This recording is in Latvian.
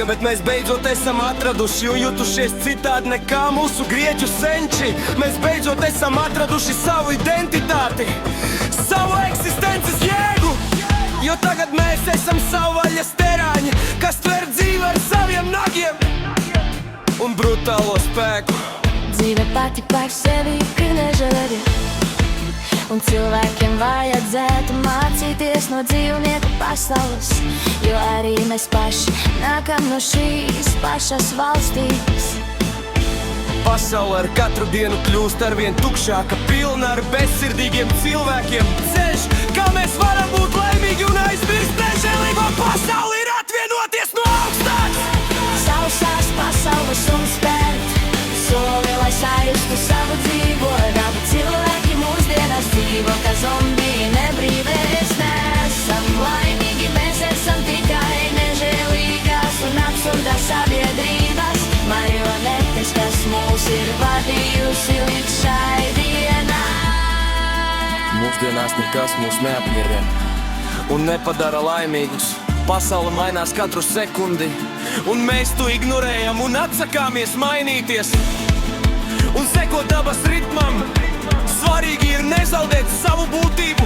gadiem, bet mēs beidzot esam atraduši un jutušies citādi nekā mūsu grieķu senči. Mēs beidzot esam atraduši savu identitāti, savu eksistences jēgu. Jo tagad mēs esam savvaļas terāņi, kas tver dzīvi ar saviem nagiem un brutālo spēku. Dzīve pati par sevi ir nežēlīga, un cilvēkiem vajadzētu mācīties no dzīvnieku pasaules, jo arī mēs paši nākam no šīs pašas valstīs. Pasaule ar katru dienu kļūst arvien tukšāka, pilna ar bezsirdīgiem cilvēkiem. Ceļš, kā mēs varam būt laimīgi un aizmirst nežēlīgo pasauli, ir atvienoties no augstāk. Sausās pasaules un spērt soli, lai sajustu savu dzīvodabu. Cilvēki mūsdienās dzīvo, kā zombiji nebrīvēs. Neesam laimīgi, mēs esam tikai nežēlīgās un absurdas sabiedrības marionetes, kas mūs ir vadījusi līdz šai dienai. Mūsdienās nekas mūs neapmierina un nepadara laimīgus. Pasaule mainās katru sekundi, un mēs to ignorējam un atsakāmies mainīties un sekot dabas ritmam. Svarīgi ir nezaudēt savu būtību,